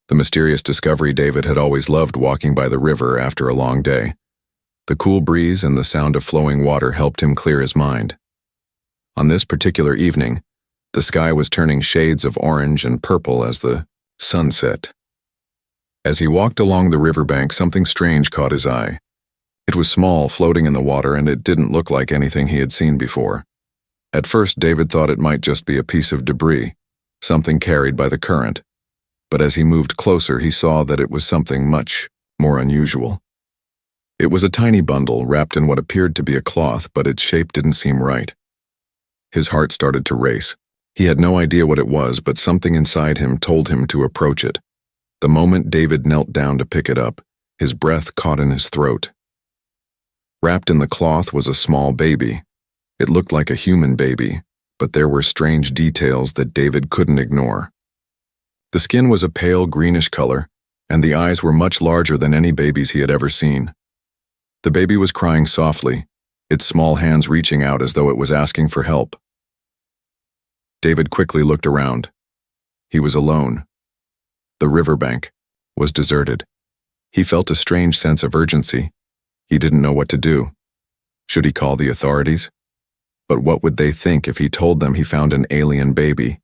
the mysterious discovery David had always loved walking by the river after a long day. The cool breeze and the sound of flowing water helped him clear his mind. On this particular evening, the sky was turning shades of orange and purple as the sun set. As he walked along the riverbank, something strange caught his eye. It was small, floating in the water, and it didn't look like anything he had seen before. At first, David thought it might just be a piece of debris, something carried by the current. But as he moved closer, he saw that it was something much more unusual. It was a tiny bundle wrapped in what appeared to be a cloth, but its shape didn't seem right. His heart started to race. He had no idea what it was, but something inside him told him to approach it. The moment David knelt down to pick it up, his breath caught in his throat. Wrapped in the cloth was a small baby. It looked like a human baby, but there were strange details that David couldn't ignore. The skin was a pale greenish color, and the eyes were much larger than any babies he had ever seen. The baby was crying softly, its small hands reaching out as though it was asking for help. David quickly looked around. He was alone. The riverbank was deserted. He felt a strange sense of urgency. He didn't know what to do. Should he call the authorities? But what would they think if he told them he found an alien baby?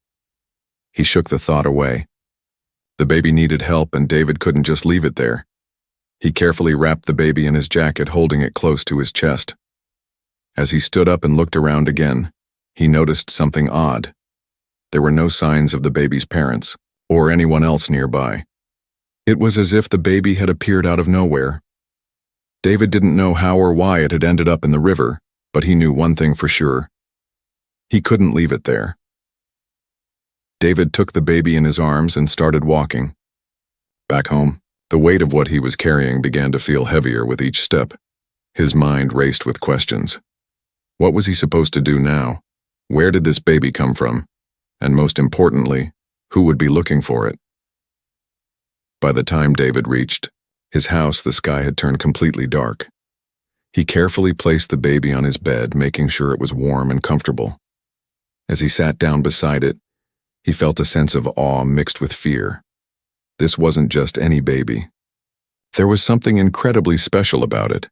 He shook the thought away. The baby needed help, and David couldn't just leave it there. He carefully wrapped the baby in his jacket, holding it close to his chest. As he stood up and looked around again, he noticed something odd. There were no signs of the baby's parents, or anyone else nearby. It was as if the baby had appeared out of nowhere. David didn't know how or why it had ended up in the river, but he knew one thing for sure. He couldn't leave it there. David took the baby in his arms and started walking. Back home, the weight of what he was carrying began to feel heavier with each step. His mind raced with questions. What was he supposed to do now? Where did this baby come from? And most importantly, who would be looking for it? By the time David reached his house, the sky had turned completely dark. He carefully placed the baby on his bed, making sure it was warm and comfortable. As he sat down beside it, he felt a sense of awe mixed with fear. This wasn't just any baby. There was something incredibly special about it.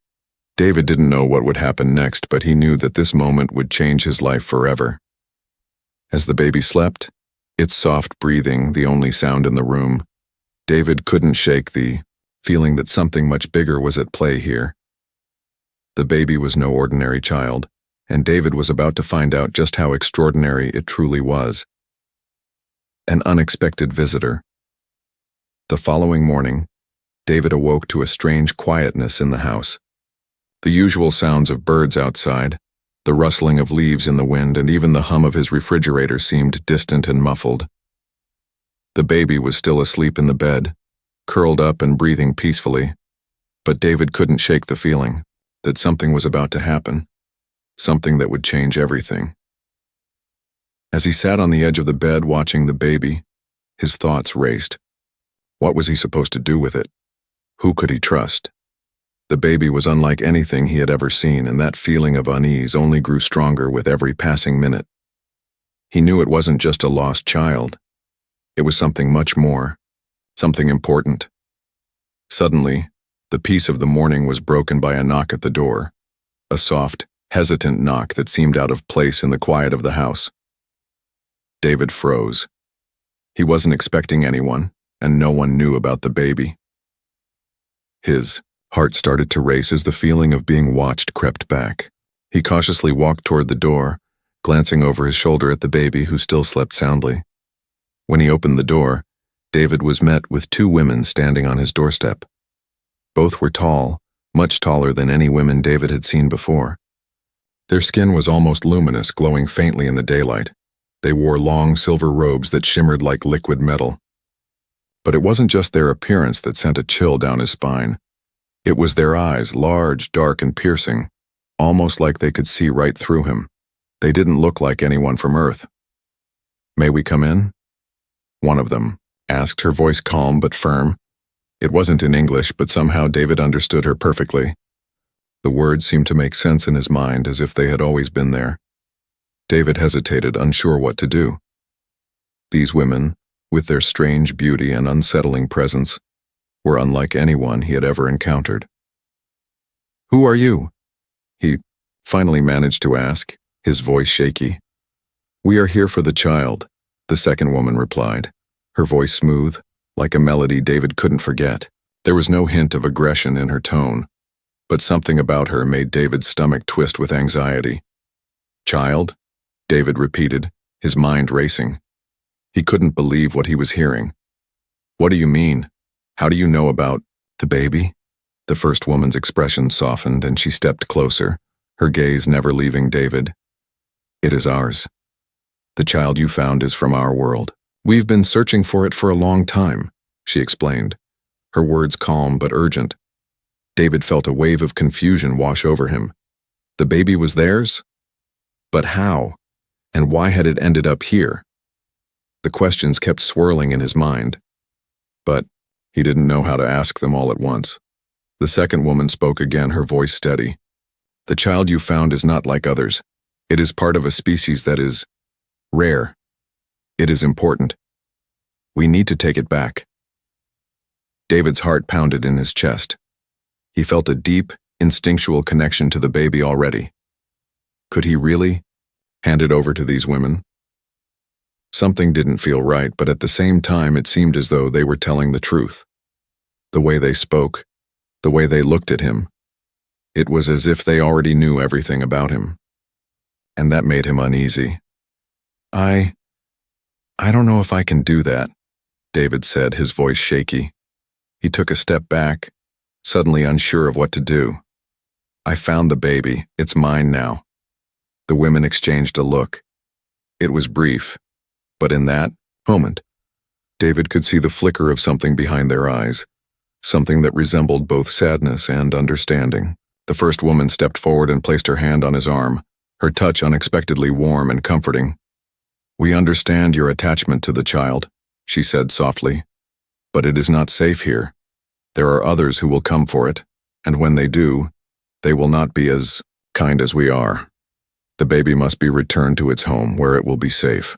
David didn't know what would happen next, but he knew that this moment would change his life forever. As the baby slept, its soft breathing the only sound in the room, David couldn't shake the feeling that something much bigger was at play here. The baby was no ordinary child, and David was about to find out just how extraordinary it truly was. An unexpected visitor. The following morning, David awoke to a strange quietness in the house. The usual sounds of birds outside, the rustling of leaves in the wind, and even the hum of his refrigerator seemed distant and muffled. The baby was still asleep in the bed, curled up and breathing peacefully, but David couldn't shake the feeling that something was about to happen, something that would change everything. As he sat on the edge of the bed watching the baby, his thoughts raced. What was he supposed to do with it? Who could he trust? The baby was unlike anything he had ever seen, and that feeling of unease only grew stronger with every passing minute. He knew it wasn't just a lost child. It was something much more, something important. Suddenly, the peace of the morning was broken by a knock at the door, a soft, hesitant knock that seemed out of place in the quiet of the house. David froze. He wasn't expecting anyone, and no one knew about the baby. His heart started to race as the feeling of being watched crept back. He cautiously walked toward the door, glancing over his shoulder at the baby who still slept soundly. When he opened the door, David was met with two women standing on his doorstep. Both were tall, much taller than any women David had seen before. Their skin was almost luminous, glowing faintly in the daylight. They wore long silver robes that shimmered like liquid metal. But it wasn't just their appearance that sent a chill down his spine. It was their eyes, large, dark, and piercing, almost like they could see right through him. They didn't look like anyone from Earth. "May we come in?" one of them asked, her voice calm but firm. It wasn't in English, but somehow David understood her perfectly. The words seemed to make sense in his mind, as if they had always been there. David hesitated, unsure what to do. These women, with their strange beauty and unsettling presence, were unlike anyone he had ever encountered. "Who are you?" he finally managed to ask, his voice shaky. "We are here for the child," the second woman replied, her voice smooth, like a melody David couldn't forget. There was no hint of aggression in her tone, but something about her made David's stomach twist with anxiety. "Child?" David repeated, his mind racing. He couldn't believe what he was hearing. "What do you mean? How do you know about the baby?" The first woman's expression softened and she stepped closer, her gaze never leaving David. "It is ours. The child you found is from our world. We've been searching for it for a long time," she explained, her words calm but urgent. David felt a wave of confusion wash over him. The baby was theirs? But how? And why had it ended up here? The questions kept swirling in his mind, but he didn't know how to ask them all at once. The second woman spoke again, her voice steady. "The child you found is not like others. It is part of a species that is rare. It is important. We need to take it back." David's heart pounded in his chest. He felt a deep, instinctual connection to the baby already. Could he really hand it over to these women? Something didn't feel right, but at the same time it seemed as though they were telling the truth. The way they spoke, the way they looked at him, it was as if they already knew everything about him. And that made him uneasy. I don't know if I can do that," David said, his voice shaky. He took a step back, suddenly unsure of what to do. "I found the baby. It's mine now." The women exchanged a look. It was brief, but in that moment, David could see the flicker of something behind their eyes, something that resembled both sadness and understanding. The first woman stepped forward and placed her hand on his arm, her touch unexpectedly warm and comforting. "We understand your attachment to the child," she said softly, "but it is not safe here. There are others who will come for it, and when they do, they will not be as kind as we are. The baby must be returned to its home where it will be safe."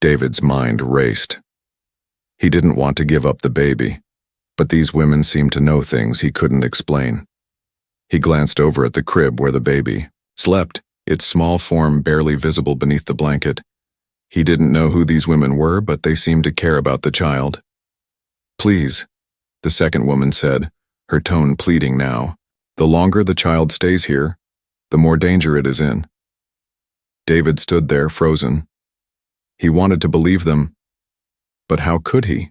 David's mind raced. He didn't want to give up the baby, but these women seemed to know things he couldn't explain. He glanced over at the crib where the baby slept, its small form barely visible beneath the blanket. He didn't know who these women were, but they seemed to care about the child. "Please," the second woman said, her tone pleading now. "The longer the child stays here, the more danger it is in." David stood there, frozen. He wanted to believe them, but how could he?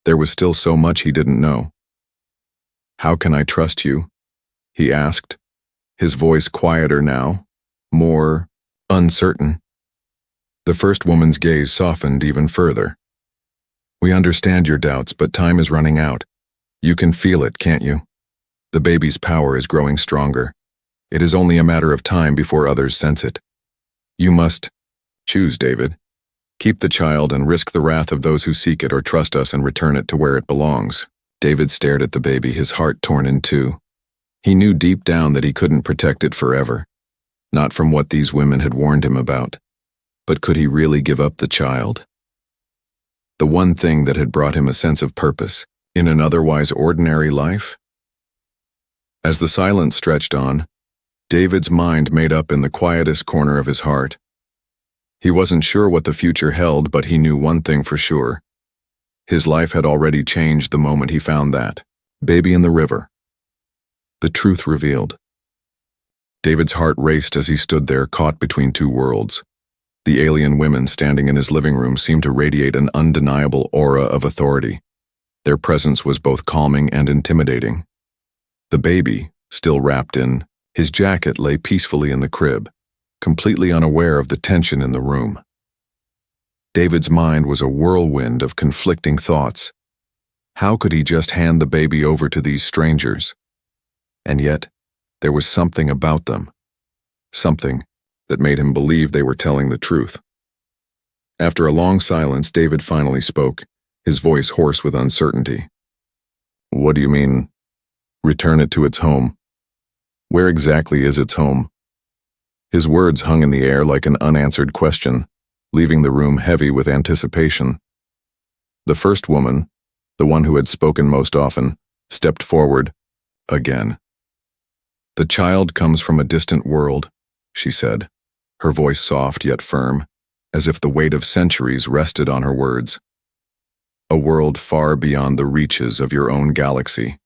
There was still so much he didn't know. "How can I trust you?" he asked, his voice quieter now, more uncertain. The first woman's gaze softened even further. "We understand your doubts, but time is running out. You can feel it, can't you? The baby's power is growing stronger. It is only a matter of time before others sense it. You must choose, David. Keep the child and risk the wrath of those who seek it, or trust us and return it to where it belongs." David stared at the baby, his heart torn in two. He knew deep down that he couldn't protect it forever, not from what these women had warned him about. But could he really give up the child? The one thing that had brought him a sense of purpose in an otherwise ordinary life? As the silence stretched on, David's mind made up in the quietest corner of his heart. He wasn't sure what the future held, but he knew one thing for sure. His life had already changed the moment he found that baby in the river. The truth revealed. David's heart raced as he stood there, caught between two worlds. The alien women standing in his living room seemed to radiate an undeniable aura of authority. Their presence was both calming and intimidating. The baby, still wrapped in his jacket, lay peacefully in the crib, completely unaware of the tension in the room. David's mind was a whirlwind of conflicting thoughts. How could he just hand the baby over to these strangers? And yet, there was something about them, something that made him believe they were telling the truth. After a long silence, David finally spoke, his voice hoarse with uncertainty. "What do you mean, return it to its home? Where exactly is its home?" His words hung in the air like an unanswered question, leaving the room heavy with anticipation. The first woman, the one who had spoken most often, stepped forward, again. "The child comes from a distant world," she said, her voice soft yet firm, as if the weight of centuries rested on her words. "A world far beyond the reaches of your own galaxy.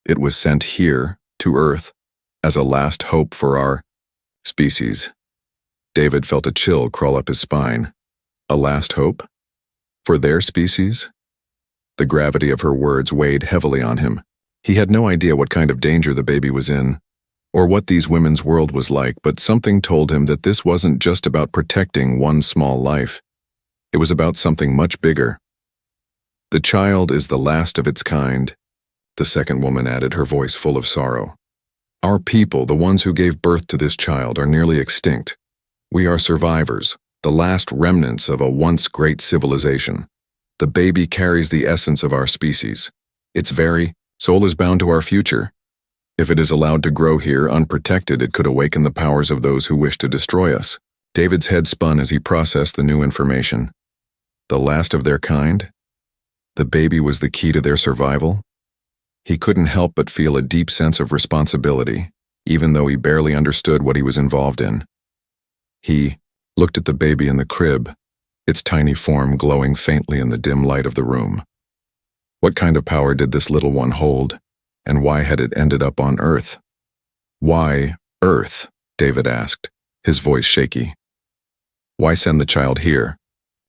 It was sent here, to Earth, as a last hope for our species." David felt a chill crawl up his spine. A last hope? For their species? The gravity of her words weighed heavily on him. He had no idea what kind of danger the baby was in, or what these women's world was like, but something told him that this wasn't just about protecting one small life. It was about something much bigger. "The child is the last of its kind," the second woman added, her voice full of sorrow. "Our people, the ones who gave birth to this child, are nearly extinct. We are survivors, the last remnants of a once great civilization. The baby carries the essence of our species. Its very soul is bound to our future. If it is allowed to grow here unprotected, it could awaken the powers of those who wish to destroy us." David's head spun as he processed the new information. The last of their kind? The baby was the key to their survival? He couldn't help but feel a deep sense of responsibility, even though he barely understood what he was involved in. He looked at the baby in the crib, its tiny form glowing faintly in the dim light of the room. What kind of power did this little one hold, and why had it ended up on Earth? "Why Earth?" David asked, his voice shaky. "Why send the child here?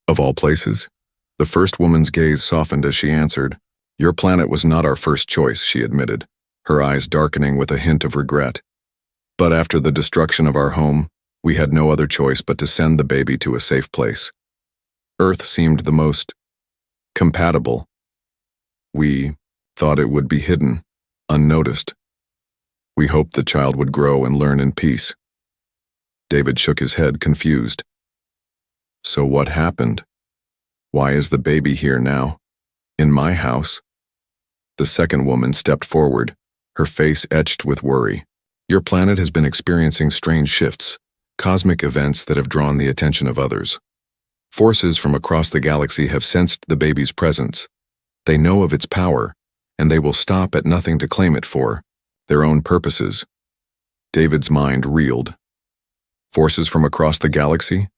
Of all places?" The first woman's gaze softened as she answered. "Your planet was not our first choice," she admitted, her eyes darkening with a hint of regret. "But after the destruction of our home, we had no other choice but to send the baby to a safe place. Earth seemed the most compatible. We thought it would be hidden, unnoticed. We hoped the child would grow and learn in peace." David shook his head, confused. "So what happened? Why is the baby here now? In my house?" The second woman stepped forward, her face etched with worry. "Your planet has been experiencing strange shifts, cosmic events that have drawn the attention of others. Forces from across the galaxy have sensed the baby's presence. They know of its power, and they will stop at nothing to claim it for their own purposes." David's mind reeled. Forces from across the galaxy?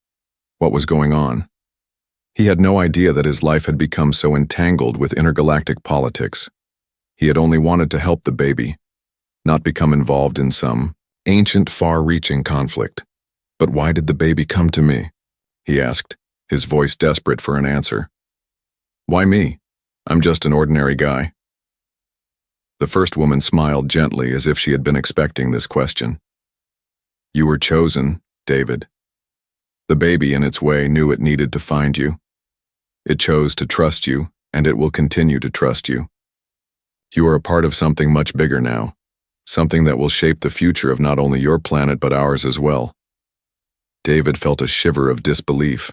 What was going on? He had no idea that his life had become so entangled with intergalactic politics. He had only wanted to help the baby, not become involved in some ancient, far-reaching conflict. "But why did the baby come to me?" he asked, his voice desperate for an answer. "Why me? I'm just an ordinary guy." The first woman smiled gently as if she had been expecting this question. "You were chosen, David. The baby, in its way, knew it needed to find you. It chose to trust you, and it will continue to trust you. You are a part of something much bigger now, something that will shape the future of not only your planet but ours as well." David felt a shiver of disbelief.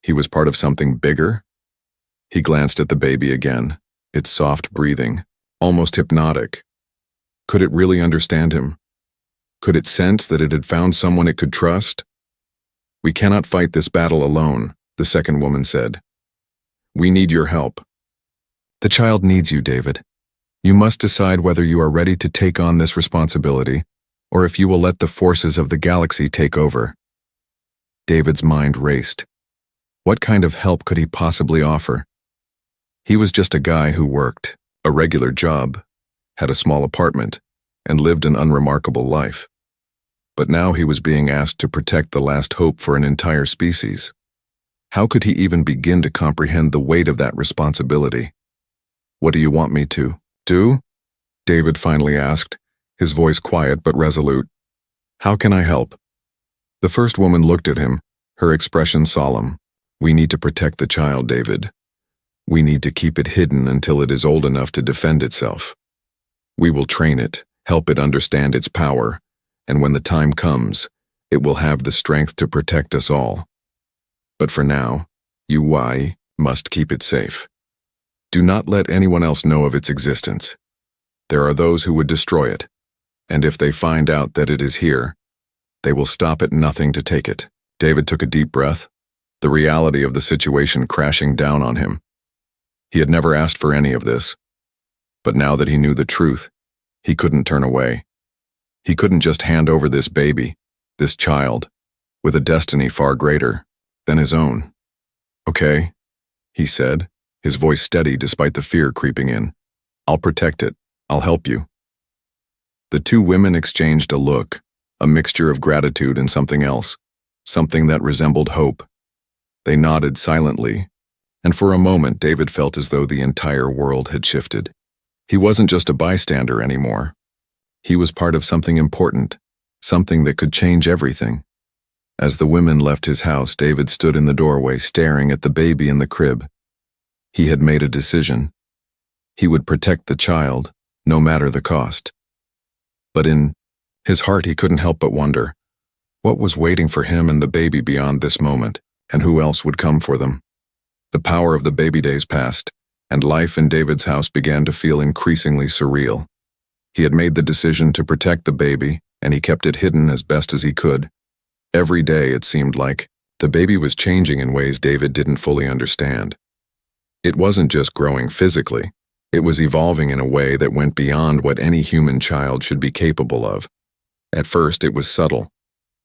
He was part of something bigger? He glanced at the baby again, its soft breathing, almost hypnotic. Could it really understand him? Could it sense that it had found someone it could trust? "We cannot fight this battle alone," the second woman said. "We need your help." "The child needs you, David. You must decide whether you are ready to take on this responsibility, or if you will let the forces of the galaxy take over." David's mind raced. What kind of help could he possibly offer? He was just a guy who worked a regular job, had a small apartment, and lived an unremarkable life. But now he was being asked to protect the last hope for an entire species. How could he even begin to comprehend the weight of that responsibility? "What do you want me to do?" David finally asked, his voice quiet but resolute. "How can I help?" The first woman looked at him, her expression solemn. "We need to protect the child, David. We need to keep it hidden until it is old enough to defend itself. We will train it, help it understand its power, and when the time comes, it will have the strength to protect us all. But for now, you must keep it safe. Do not let anyone else know of its existence. There are those who would destroy it, and if they find out that it is here, they will stop at nothing to take it." David took a deep breath. the reality of the situation crashing down on him. He had never asked for any of this. But now that he knew the truth, he couldn't turn away. He couldn't just hand over this baby, this child, with a destiny far greater than his own. "Okay," he said, his voice steady despite the fear creeping in. "I'll protect it. I'll help you." The two women exchanged a look, a mixture of gratitude and something else, something that resembled hope. They nodded silently, and for a moment David felt as though the entire world had shifted. He wasn't just a bystander anymore. He was part of something important, something that could change everything. As the women left his house, David stood in the doorway staring at the baby in the crib. He had made a decision. He would protect the child, no matter the cost. But in his heart he couldn't help but wonder, what was waiting for him and the baby beyond this moment, and who else would come for them? The power of the baby days passed, and life in David's house began to feel increasingly surreal. He had made the decision to protect the baby, and he kept it hidden as best as he could. Every day, it seemed like, the baby was changing in ways David didn't fully understand. It wasn't just growing physically, it was evolving in a way that went beyond what any human child should be capable of. At first, it was subtle.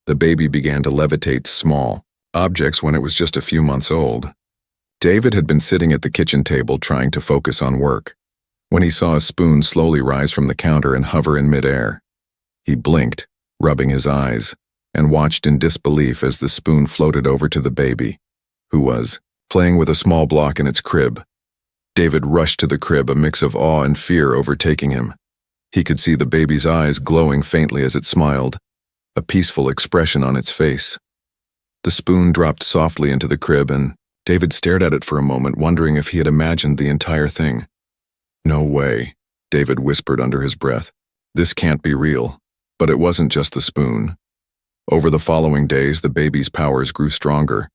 The baby began to levitate small objects when it was just a few months old. David had been sitting at the kitchen table trying to focus on work, when he saw a spoon slowly rise from the counter and hover in midair. He blinked, rubbing his eyes, and watched in disbelief as the spoon floated over to the baby, who was playing with a small block in its crib. David rushed to the crib, a mix of awe and fear overtaking him. He could see the baby's eyes glowing faintly as it smiled, a peaceful expression on its face. The spoon dropped softly into the crib, and David stared at it for a moment, wondering if he had imagined the entire thing. "No way," David whispered under his breath. "This can't be real." But it wasn't just the spoon. Over the following days, the baby's powers grew stronger.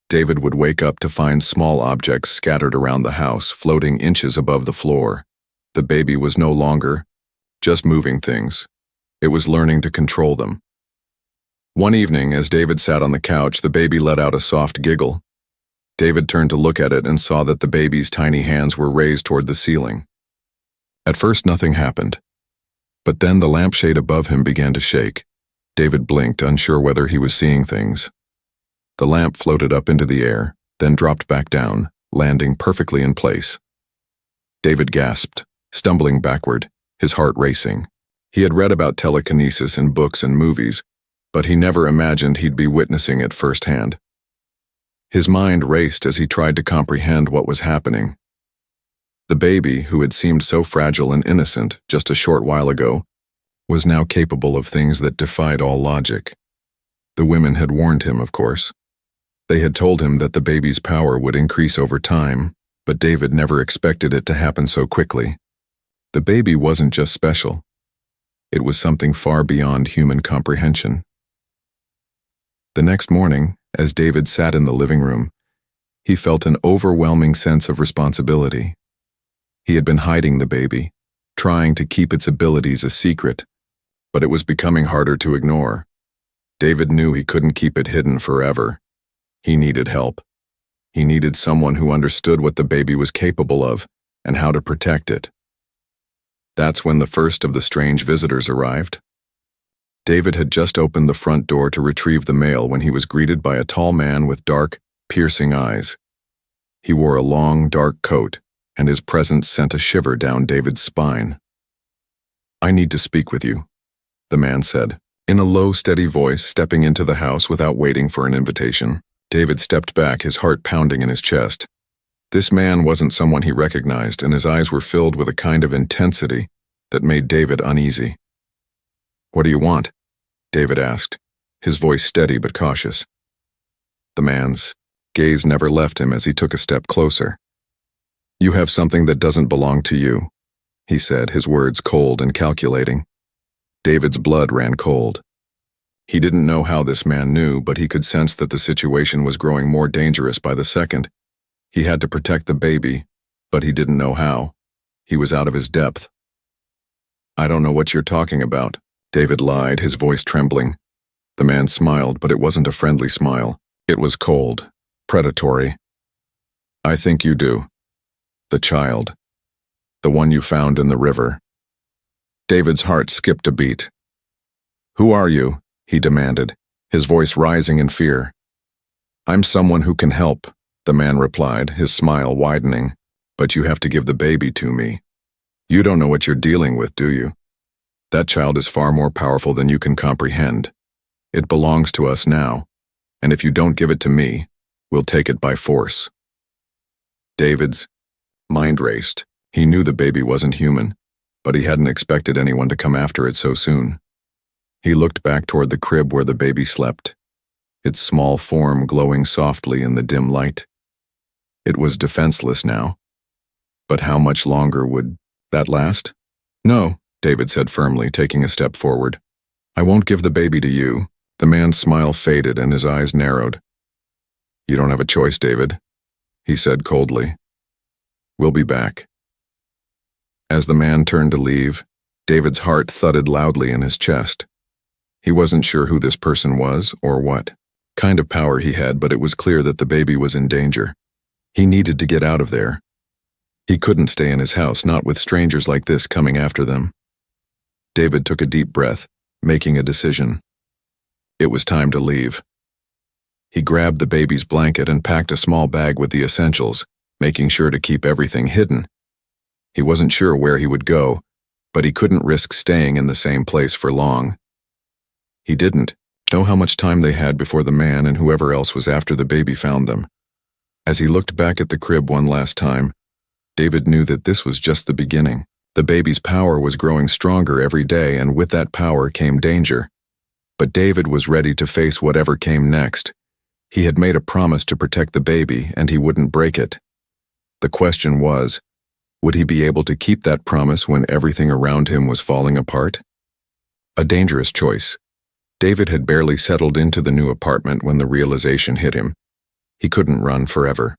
David would wake up to find small objects scattered around the house, floating inches above the floor. The baby was no longer just moving things. It was learning to control them. One evening, as David sat on the couch, the baby let out a soft giggle. David turned to look at it and saw that the baby's tiny hands were raised toward the ceiling. At first, nothing happened. But then the lampshade above him began to shake. David blinked, unsure whether he was seeing things. The lamp floated up into the air, then dropped back down, landing perfectly in place. David gasped, stumbling backward, his heart racing. He had read about telekinesis in books and movies, but he never imagined he'd be witnessing it firsthand. His mind raced as he tried to comprehend what was happening. The baby, who had seemed so fragile and innocent just a short while ago, was now capable of things that defied all logic. The women had warned him, of course. They had told him that the baby's power would increase over time, but David never expected it to happen so quickly. The baby wasn't just special. It was something far beyond human comprehension. The next morning, as David sat in the living room, he felt an overwhelming sense of responsibility. He had been hiding the baby, trying to keep its abilities a secret, but it was becoming harder to ignore. David knew he couldn't keep it hidden forever. He needed help. He needed someone who understood what the baby was capable of and how to protect it. That's when the first of the strange visitors arrived. David had just opened the front door to retrieve the mail when he was greeted by a tall man with dark, piercing eyes. He wore a long, dark coat, and his presence sent a shiver down David's spine. "I need to speak with you," the man said, in a low, steady voice, stepping into the house without waiting for an invitation. David stepped back, his heart pounding in his chest. This man wasn't someone he recognized, and his eyes were filled with a kind of intensity that made David uneasy. "What do you want?" David asked, his voice steady but cautious. The man's gaze never left him as he took a step closer. "You have something that doesn't belong to you," he said, his words cold and calculating. David's blood ran cold. He didn't know how this man knew, but he could sense that the situation was growing more dangerous by the second. He had to protect the baby, but he didn't know how. He was out of his depth. "I don't know what you're talking about," David lied, his voice trembling. The man smiled, but it wasn't a friendly smile. It was cold, predatory. I think you do. The child. The one you found in the river. David's heart skipped a beat. Who are you? He demanded, his voice rising in fear. I'm someone who can help, the man replied, his smile widening. But you have to give the baby to me. You don't know what you're dealing with, do you? That child is far more powerful than you can comprehend. It belongs to us now, and if you don't give it to me, we'll take it by force. David's mind raced. He knew the baby wasn't human, but he hadn't expected anyone to come after it so soon. He looked back toward the crib where the baby slept, its small form glowing softly in the dim light. It was defenseless now. But how much longer would that last? No, David said firmly, taking a step forward. I won't give the baby to you. The man's smile faded and his eyes narrowed. You don't have a choice, David, he said coldly. We'll be back. As the man turned to leave, David's heart thudded loudly in his chest. He wasn't sure who this person was or what kind of power he had, but it was clear that the baby was in danger. He needed to get out of there. He couldn't stay in his house, not with strangers like this coming after them. David took a deep breath, making a decision. It was time to leave. He grabbed the baby's blanket and packed a small bag with the essentials, making sure to keep everything hidden. He wasn't sure where he would go, but he couldn't risk staying in the same place for long. He didn't know how much time they had before the man and whoever else was after the baby found them. As he looked back at the crib one last time, David knew that this was just the beginning. The baby's power was growing stronger every day, and with that power came danger. But David was ready to face whatever came next. He had made a promise to protect the baby, and he wouldn't break it. The question was, would he be able to keep that promise when everything around him was falling apart? A dangerous choice. David had barely settled into the new apartment when the realization hit him. He couldn't run forever.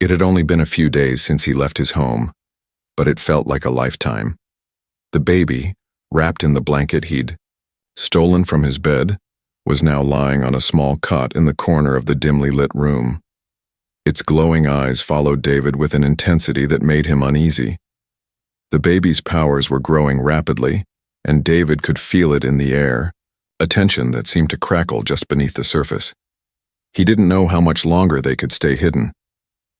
It had only been a few days since he left his home, but it felt like a lifetime. The baby, wrapped in the blanket he'd stolen from his bed, was now lying on a small cot in the corner of the dimly lit room. Its glowing eyes followed David with an intensity that made him uneasy. The baby's powers were growing rapidly, and David could feel it in the air, a tension that seemed to crackle just beneath the surface. He didn't know how much longer they could stay hidden.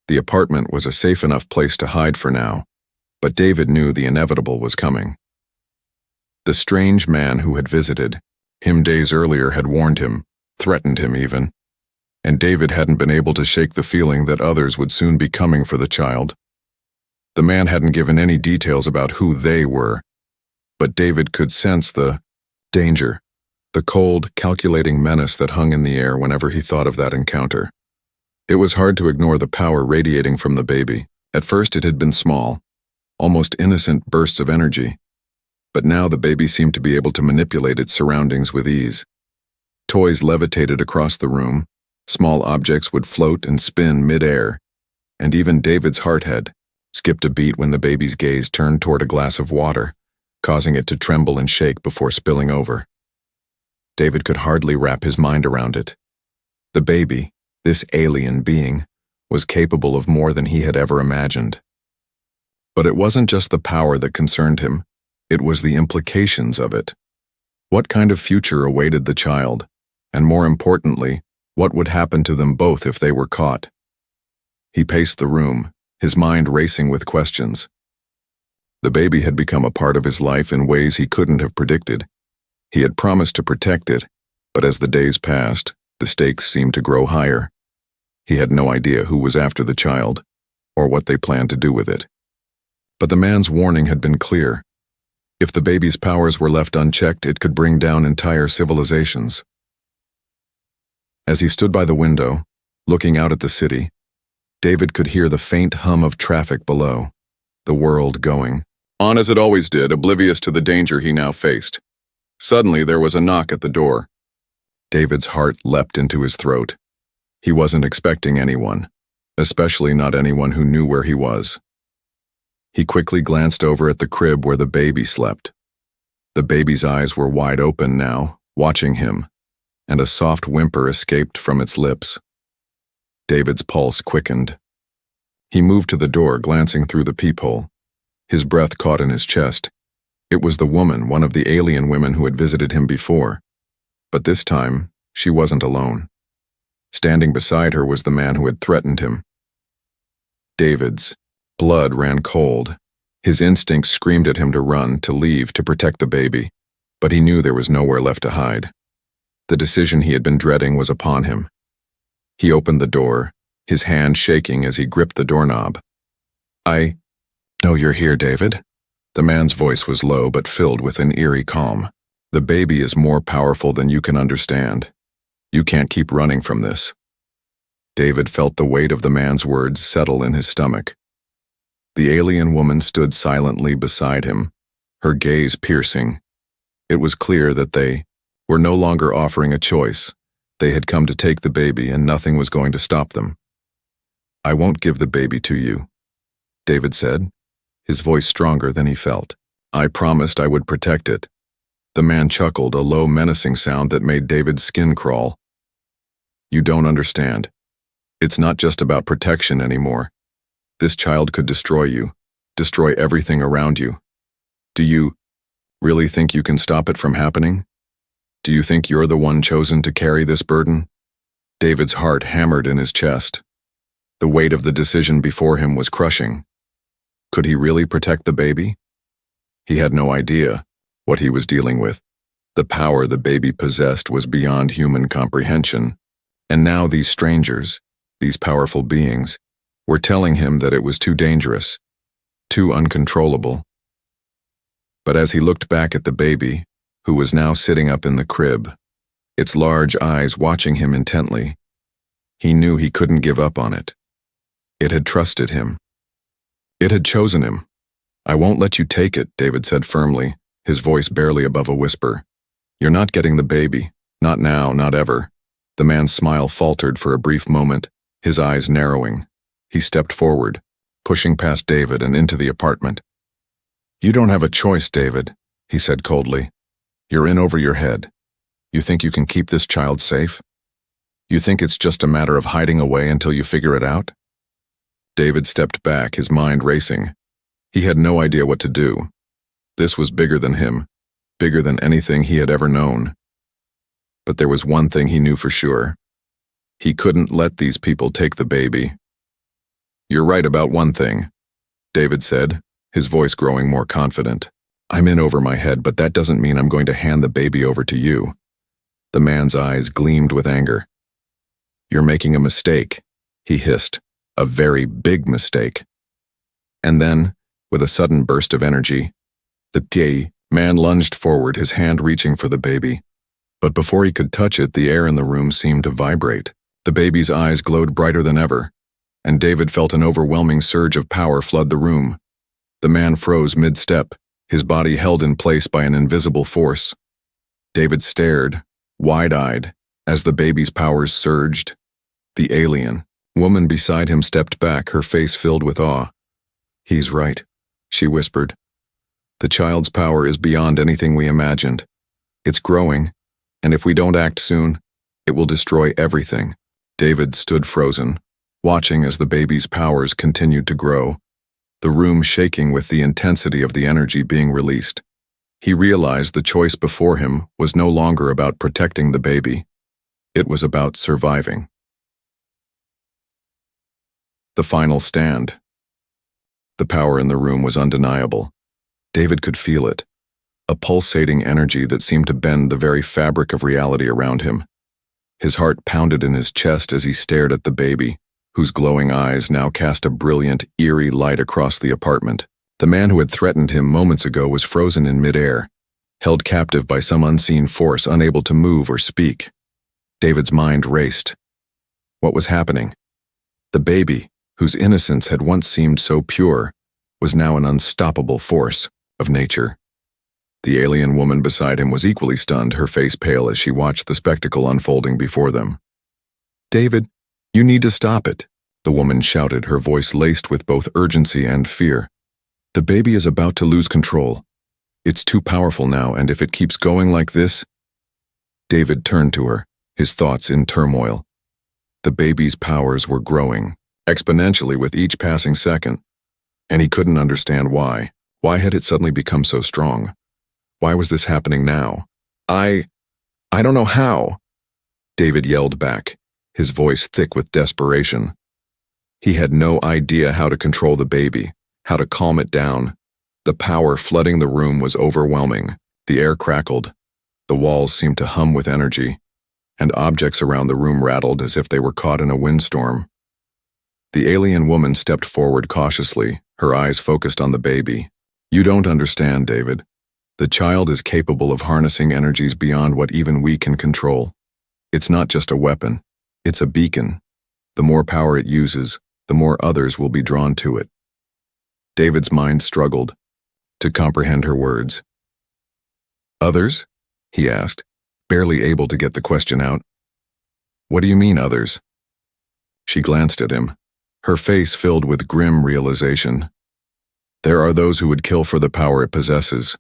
The apartment was a safe enough place to hide for now, but David knew the inevitable was coming. The strange man who had visited him days earlier had warned him, threatened him even, and David hadn't been able to shake the feeling that others would soon be coming for the child. The man hadn't given any details about who they were, but David could sense the danger, the cold, calculating menace that hung in the air whenever he thought of that encounter. It was hard to ignore the power radiating from the baby. At first it had been small, almost innocent bursts of energy, but now the baby seemed to be able to manipulate its surroundings with ease. Toys levitated across the room, small objects would float and spin mid-air, and even David's heart had skipped a beat when the baby's gaze turned toward a glass of water, causing it to tremble and shake before spilling over. David could hardly wrap his mind around it. The baby, this alien being, was capable of more than he had ever imagined. But it wasn't just the power that concerned him, it was the implications of it. What kind of future awaited the child? And more importantly, what would happen to them both if they were caught? He paced the room, his mind racing with questions. The baby had become a part of his life in ways he couldn't have predicted. He had promised to protect it, but as the days passed, the stakes seemed to grow higher. He had no idea who was after the child, or what they planned to do with it. But the man's warning had been clear. If the baby's powers were left unchecked, it could bring down entire civilizations. As he stood by the window, looking out at the city, David could hear the faint hum of traffic below, the world going on as it always did, oblivious to the danger he now faced. Suddenly there was a knock at the door. David's heart leapt into his throat. He wasn't expecting anyone, especially not anyone who knew where he was. He quickly glanced over at the crib where the baby slept. The baby's eyes were wide open now, watching him, and a soft whimper escaped from its lips. David's pulse quickened. He moved to the door, glancing through the peephole. His breath caught in his chest. It was the woman, one of the alien women who had visited him before. But this time, she wasn't alone. Standing beside her was the man who had threatened him. David's blood ran cold. His instincts screamed at him to run, to leave, to protect the baby. But he knew there was nowhere left to hide. The decision he had been dreading was upon him. He opened the door, his hand shaking as he gripped the doorknob. "I know you're here, David." The man's voice was low but filled with an eerie calm. "The baby is more powerful than you can understand. You can't keep running from this." David felt the weight of the man's words settle in his stomach. The alien woman stood silently beside him, her gaze piercing. It was clear that they were no longer offering a choice. They had come to take the baby, and nothing was going to stop them. "I won't give the baby to you," David said, his voice stronger than he felt. "I promised I would protect it." The man chuckled, a low, menacing sound that made David's skin crawl. "You don't understand. It's not just about protection anymore. This child could destroy you, destroy everything around you. Do you really think you can stop it from happening? Do you think you're the one chosen to carry this burden?" David's heart hammered in his chest. The weight of the decision before him was crushing. Could he really protect the baby? He had no idea what he was dealing with. The power the baby possessed was beyond human comprehension. And now these strangers, these powerful beings, were telling him that it was too dangerous, too uncontrollable. But as he looked back at the baby, who was now sitting up in the crib, its large eyes watching him intently, he knew he couldn't give up on it. It had trusted him. It had chosen him. "I won't let you take it," David said firmly, his voice barely above a whisper. "You're not getting the baby. Not now, not ever." The man's smile faltered for a brief moment, his eyes narrowing. He stepped forward, pushing past David and into the apartment. "You don't have a choice, David," he said coldly. "You're in over your head. You think you can keep this child safe? You think it's just a matter of hiding away until you figure it out?" David stepped back, his mind racing. He had no idea what to do. This was bigger than him, bigger than anything he had ever known. But there was one thing he knew for sure. He couldn't let these people take the baby. "You're right about one thing," David said, his voice growing more confident. "I'm in over my head, but that doesn't mean I'm going to hand the baby over to you." The man's eyes gleamed with anger. "You're making a mistake," he hissed. "A very big mistake." And then, with a sudden burst of energy, the man lunged forward, his hand reaching for the baby. But before he could touch it, the air in the room seemed to vibrate. The baby's eyes glowed brighter than ever, and David felt an overwhelming surge of power flood the room. The man froze mid-step, his body held in place by an invisible force. David stared, wide-eyed, as the baby's powers surged. The alien woman beside him stepped back, her face filled with awe. "He's right," she whispered. "The child's power is beyond anything we imagined. It's growing, and if we don't act soon, it will destroy everything." David stood frozen, watching as the baby's powers continued to grow, the room shaking with the intensity of the energy being released. He realized the choice before him was no longer about protecting the baby. It was about surviving. The final stand. The power in the room was undeniable. David could feel it, a pulsating energy that seemed to bend the very fabric of reality around him. His heart pounded in his chest as he stared at the baby, whose glowing eyes now cast a brilliant, eerie light across the apartment. The man who had threatened him moments ago was frozen in midair, held captive by some unseen force, unable to move or speak. David's mind raced. What was happening? The baby, whose innocence had once seemed so pure, was now an unstoppable force of nature. The alien woman beside him was equally stunned, her face pale as she watched the spectacle unfolding before them. "David, you need to stop it," the woman shouted, her voice laced with both urgency and fear. "The baby is about to lose control. It's too powerful now, and if it keeps going like this—" David turned to her, his thoughts in turmoil. The baby's powers were growing, exponentially with each passing second, and he couldn't understand why. Why had it suddenly become so strong? Why was this happening now? I don't know how, David yelled back, his voice thick with desperation. He had no idea how to control the baby, how to calm it down. The power flooding the room was overwhelming. The air crackled. The walls seemed to hum with energy, and objects around the room rattled as if they were caught in a windstorm. The alien woman stepped forward cautiously, her eyes focused on the baby. You don't understand, David. The child is capable of harnessing energies beyond what even we can control. It's not just a weapon. It's a beacon. The more power it uses, the more others will be drawn to it. David's mind struggled to comprehend her words. Others? He asked, barely able to get the question out. What do you mean, others? She glanced at him, her face filled with grim realization. There are those who would kill for the power it possesses.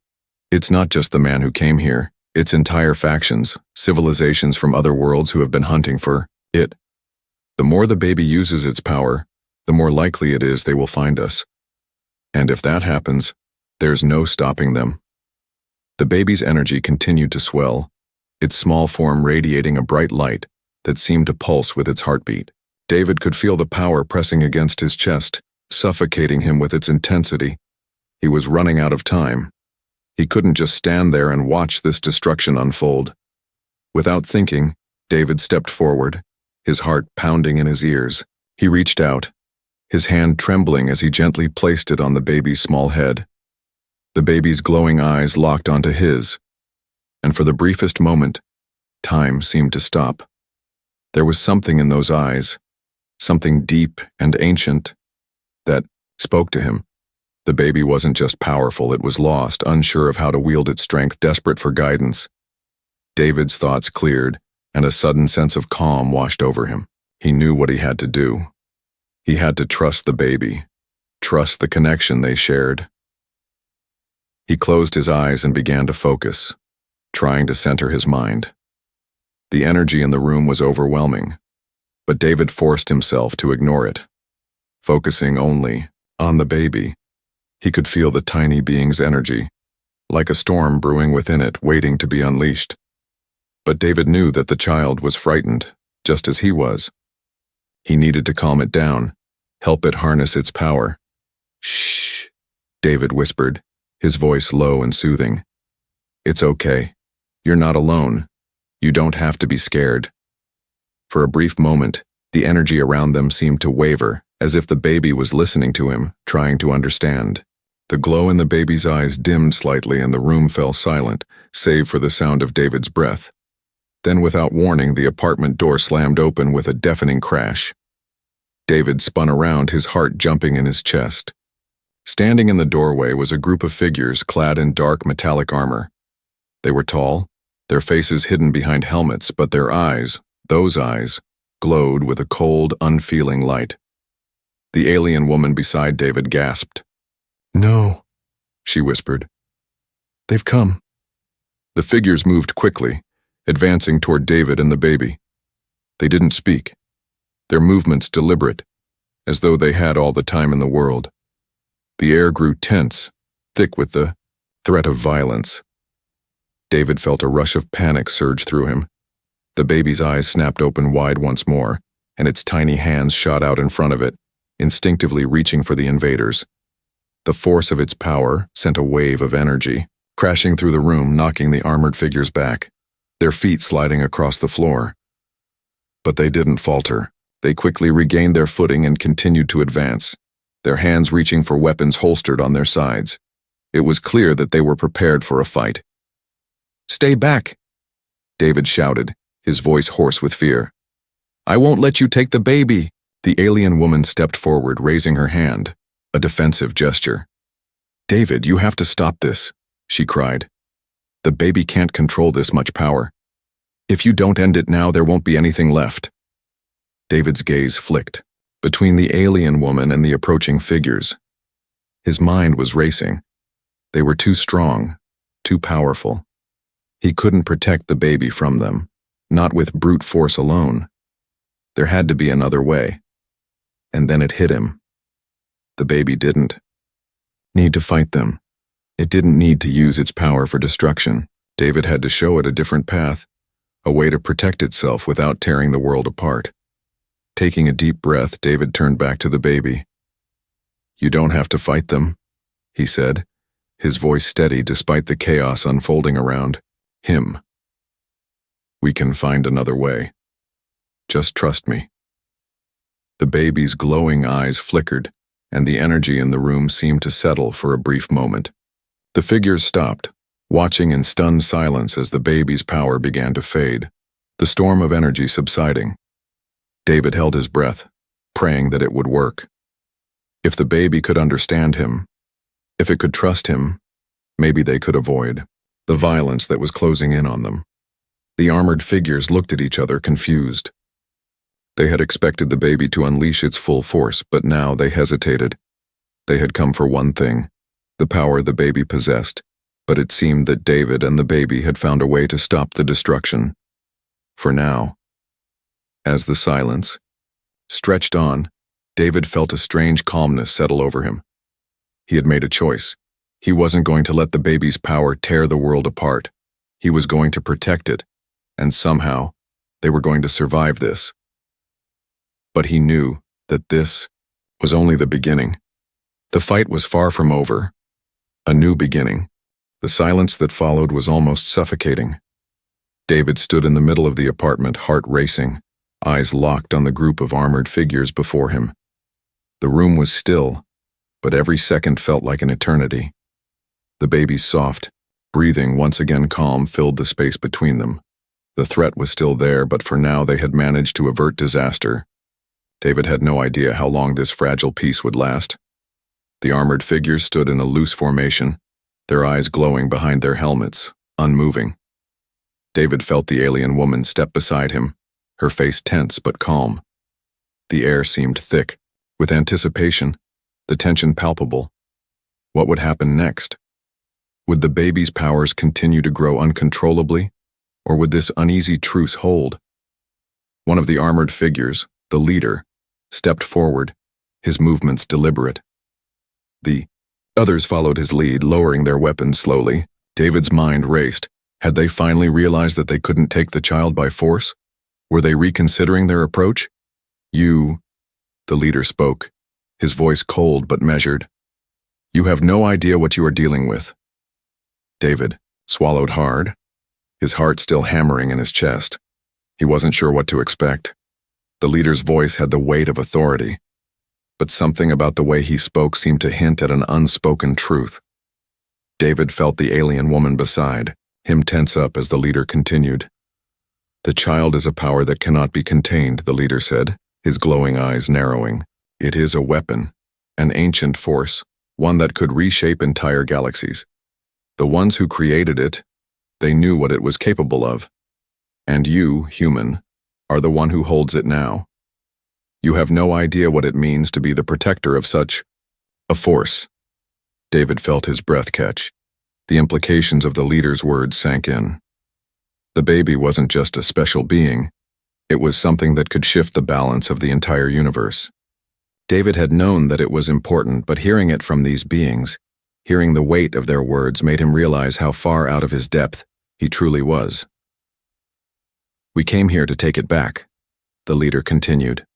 It's not just the man who came here, it's entire factions, civilizations from other worlds who have been hunting for it. The more the baby uses its power, the more likely it is they will find us. And if that happens, there's no stopping them. The baby's energy continued to swell, its small form radiating a bright light that seemed to pulse with its heartbeat. David could feel the power pressing against his chest, suffocating him with its intensity. He was running out of time. He couldn't just stand there and watch this destruction unfold. Without thinking, David stepped forward, his heart pounding in his ears. He reached out, his hand trembling as he gently placed it on the baby's small head. The baby's glowing eyes locked onto his, and for the briefest moment, time seemed to stop. There was something in those eyes, something deep and ancient, that spoke to him. The baby wasn't just powerful, it was lost, unsure of how to wield its strength, desperate for guidance. David's thoughts cleared, and a sudden sense of calm washed over him. He knew what he had to do. He had to trust the baby, trust the connection they shared. He closed his eyes and began to focus, trying to center his mind. The energy in the room was overwhelming, but David forced himself to ignore it. Focusing only on the baby, he could feel the tiny being's energy, like a storm brewing within it, waiting to be unleashed. But David knew that the child was frightened, just as he was. He needed to calm it down, help it harness its power. Shh, David whispered, his voice low and soothing. It's okay. You're not alone. You don't have to be scared. For a brief moment, the energy around them seemed to waver, as if the baby was listening to him, trying to understand. The glow in the baby's eyes dimmed slightly and the room fell silent, save for the sound of David's breath. Then, without warning, the apartment door slammed open with a deafening crash. David spun around, his heart jumping in his chest. Standing in the doorway was a group of figures clad in dark metallic armor. They were tall, their faces hidden behind helmets, but their eyes, those eyes, glowed with a cold, unfeeling light. The alien woman beside David gasped. No, she whispered. They've come. The figures moved quickly, advancing toward David and the baby. They didn't speak, their movements deliberate, as though they had all the time in the world. The air grew tense, thick with the threat of violence. David felt a rush of panic surge through him. The baby's eyes snapped open wide once more, and its tiny hands shot out in front of it, instinctively reaching for the invaders. The force of its power sent a wave of energy, crashing through the room, knocking the armored figures back, their feet sliding across the floor. But they didn't falter. They quickly regained their footing and continued to advance, their hands reaching for weapons holstered on their sides. It was clear that they were prepared for a fight. Stay back, David shouted, his voice hoarse with fear. I won't let you take the baby. The alien woman stepped forward, raising her hand, a defensive gesture. David, you have to stop this, she cried. The baby can't control this much power. If you don't end it now, there won't be anything left. David's gaze flicked between the alien woman and the approaching figures. His mind was racing. They were too strong, too powerful. He couldn't protect the baby from them, not with brute force alone. There had to be another way. And then it hit him. The baby didn't need to fight them. It didn't need to use its power for destruction. David had to show it a different path, a way to protect itself without tearing the world apart. Taking a deep breath, David turned back to the baby. "You don't have to fight them," he said, his voice steady despite the chaos unfolding around him. "We can find another way. Just trust me." The baby's glowing eyes flickered, and the energy in the room seemed to settle for a brief moment. The figures stopped, watching in stunned silence as the baby's power began to fade, the storm of energy subsiding. David held his breath, praying that it would work. If the baby could understand him, if it could trust him, maybe they could avoid the violence that was closing in on them. The armored figures looked at each other, confused. They had expected the baby to unleash its full force, but now they hesitated. They had come for one thing, the power the baby possessed, but it seemed that David and the baby had found a way to stop the destruction. For now. As the silence stretched on, David felt a strange calmness settle over him. He had made a choice. He wasn't going to let the baby's power tear the world apart. He was going to protect it, and somehow, they were going to survive this. But he knew that this was only the beginning. The fight was far from over. A new beginning. The silence that followed was almost suffocating. David stood in the middle of the apartment, heart racing, eyes locked on the group of armored figures before him. The room was still, but every second felt like an eternity. The baby's soft, breathing, once again calm, filled the space between them. The threat was still there, but for now they had managed to avert disaster. David had no idea how long this fragile peace would last. The armored figures stood in a loose formation, their eyes glowing behind their helmets, unmoving. David felt the alien woman step beside him, her face tense but calm. The air seemed thick, with anticipation, the tension palpable. What would happen next? Would the baby's powers continue to grow uncontrollably, or would this uneasy truce hold? One of the armored figures, the leader, stepped forward, his movements deliberate. The others followed his lead, lowering their weapons slowly. David's mind raced. Had they finally realized that they couldn't take the child by force? Were they reconsidering their approach? "You," the leader spoke, his voice cold but measured. "You have no idea what you are dealing with." David swallowed hard, his heart still hammering in his chest. He wasn't sure what to expect. The leader's voice had the weight of authority, but something about the way he spoke seemed to hint at an unspoken truth. David felt the alien woman beside him tense up as the leader continued. "The child is a power that cannot be contained," the leader said, his glowing eyes narrowing. "It is a weapon, an ancient force, one that could reshape entire galaxies. The ones who created it, they knew what it was capable of. And you, human, are the one who holds it now. You have no idea what it means to be the protector of such a force." David felt his breath catch. The implications of the leader's words sank in. The baby wasn't just a special being. It was something that could shift the balance of the entire universe. David had known that it was important, but hearing it from these beings, hearing the weight of their words, made him realize how far out of his depth he truly was. "We came here to take it back," the leader continued.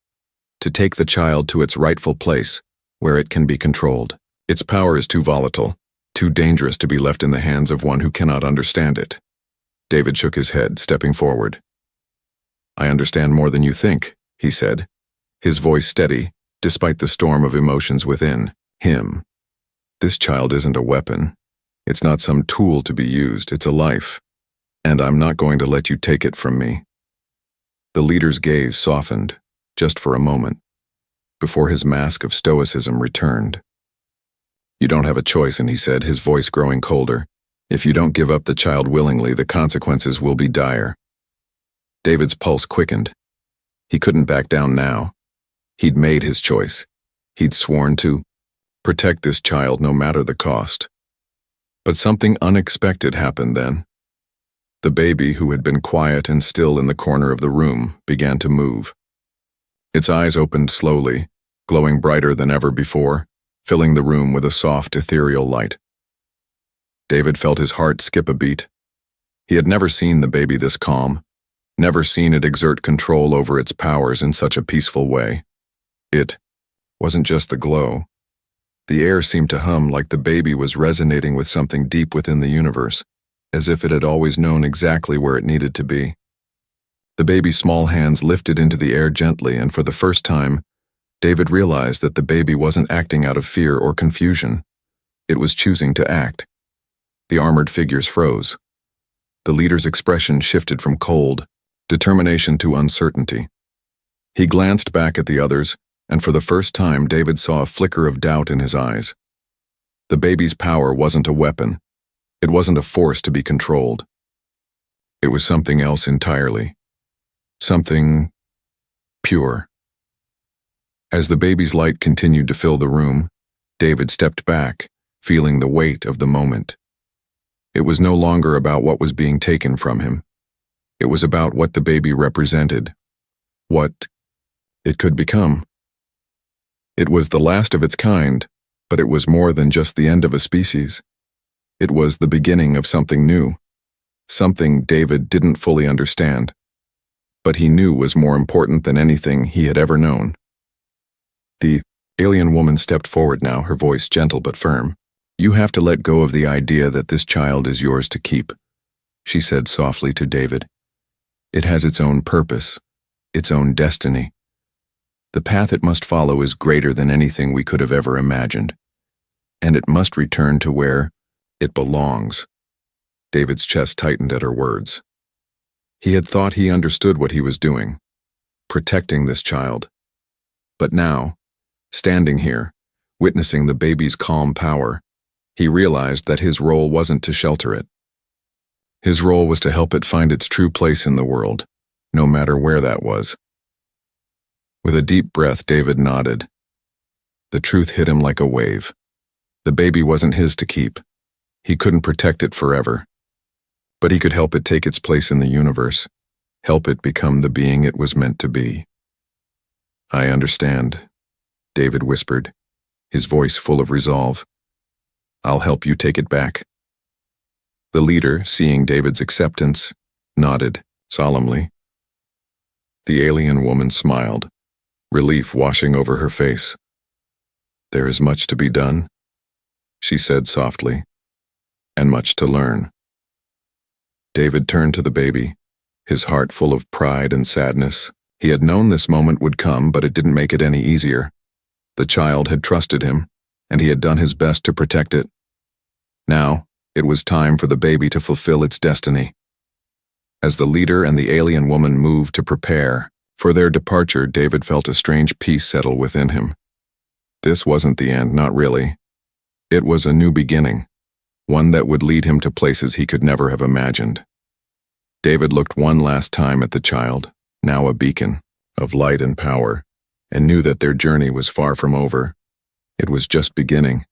"To take the child to its rightful place, where it can be controlled. Its power is too volatile, too dangerous to be left in the hands of one who cannot understand it." David shook his head, stepping forward. "I understand more than you think," he said, his voice steady, despite the storm of emotions within him. "This child isn't a weapon. It's not some tool to be used. It's a life. And I'm not going to let you take it from me." The leader's gaze softened, just for a moment, before his mask of stoicism returned. "You don't have a choice," and he said, his voice growing colder. "If you don't give up the child willingly, the consequences will be dire." David's pulse quickened. He couldn't back down now. He'd made his choice. He'd sworn to protect this child no matter the cost. But something unexpected happened then. The baby, who had been quiet and still in the corner of the room, began to move. Its eyes opened slowly, glowing brighter than ever before, filling the room with a soft, ethereal light. David felt his heart skip a beat. He had never seen the baby this calm, never seen it exert control over its powers in such a peaceful way. It wasn't just the glow. The air seemed to hum like the baby was resonating with something deep within the universe, as if it had always known exactly where it needed to be. The baby's small hands lifted into the air gently, and for the first time, David realized that the baby wasn't acting out of fear or confusion. It was choosing to act. The armored figures froze. The leader's expression shifted from cold determination to uncertainty. He glanced back at the others, and for the first time David saw a flicker of doubt in his eyes. The baby's power wasn't a weapon. It wasn't a force to be controlled. It was something else entirely. Something pure. As the baby's light continued to fill the room, David stepped back, feeling the weight of the moment. It was no longer about what was being taken from him. It was about what the baby represented, what it could become. It was the last of its kind, but it was more than just the end of a species. It was the beginning of something new, something David didn't fully understand, but he knew was more important than anything he had ever known. The alien woman stepped forward now, her voice gentle but firm. "You have to let go of the idea that this child is yours to keep," she said softly to David. "It has its own purpose, its own destiny. The path it must follow is greater than anything we could have ever imagined, and it must return to where it belongs." David's chest tightened at her words. He had thought he understood what he was doing, protecting this child. But now, standing here, witnessing the baby's calm power, he realized that his role wasn't to shelter it. His role was to help it find its true place in the world, no matter where that was. With a deep breath, David nodded. The truth hit him like a wave. The baby wasn't his to keep. He couldn't protect it forever. But he could help it take its place in the universe, help it become the being it was meant to be. "I understand," David whispered, his voice full of resolve. "I'll help you take it back." The leader, seeing David's acceptance, nodded solemnly. The alien woman smiled, relief washing over her face. "There is much to be done," she said softly, "and much to learn." David turned to the baby, his heart full of pride and sadness. He had known this moment would come, but it didn't make it any easier. The child had trusted him, and he had done his best to protect it. Now, it was time for the baby to fulfill its destiny. As the leader and the alien woman moved to prepare for their departure, David felt a strange peace settle within him. This wasn't the end, not really. It was a new beginning, one that would lead him to places he could never have imagined. David looked one last time at the child, now a beacon of light and power, and knew that their journey was far from over. It was just beginning.